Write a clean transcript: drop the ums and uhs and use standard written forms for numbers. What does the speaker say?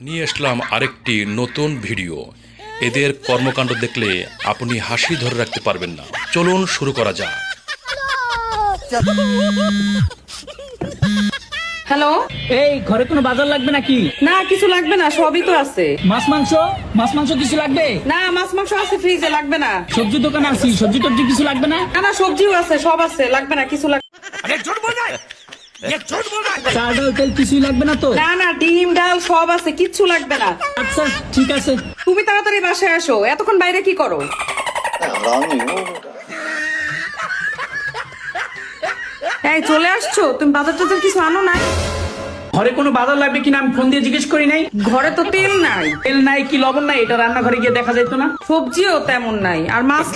নিয়ে আসলাম আরেকটি নতুন ভিডিও। এদের কর্মকাণ্ড দেখলে আপনি হাসি ধরে রাখতে পারবেন না। চলুন শুরু করা যাক। হ্যালো, এই ঘরে কোনো বাজার লাগবে নাকি? না কিছু লাগবে না, সবই তো আছে। মাছ মাংস কিছু লাগবে? না মাছ মাংস আছে ফ্রিজে, লাগবে না। সবজি দোকানে আছি, সবজি টবজি কিছু লাগবে না? না না সবজিও আছে, সব আছে, লাগবে না, কিছু লাগবে চাল ডাল তেল কিছুই লাগবে না তো? না। না ডিম ডাল সব আছে, কিচ্ছু লাগবে না। আচ্ছা ঠিক আছে। তুমি তাড়াতাড়ি বাসায় আসো, এতক্ষণ বাইরে কি করো? এই চলে আসছো, তুমি বাজার টাজার কিছু আনো না? ঘরে কোনো বাজার লাগবে কিনা আমি ফোন দিয়ে জিজ্ঞেস করি নাই। ঘরে তো তেল নাই। তেল নাই কি লবণ নাই, এটা রান্নাঘরে গিয়ে দেখা যাইতো না? সবজিও তেমন নাই, আর মাছ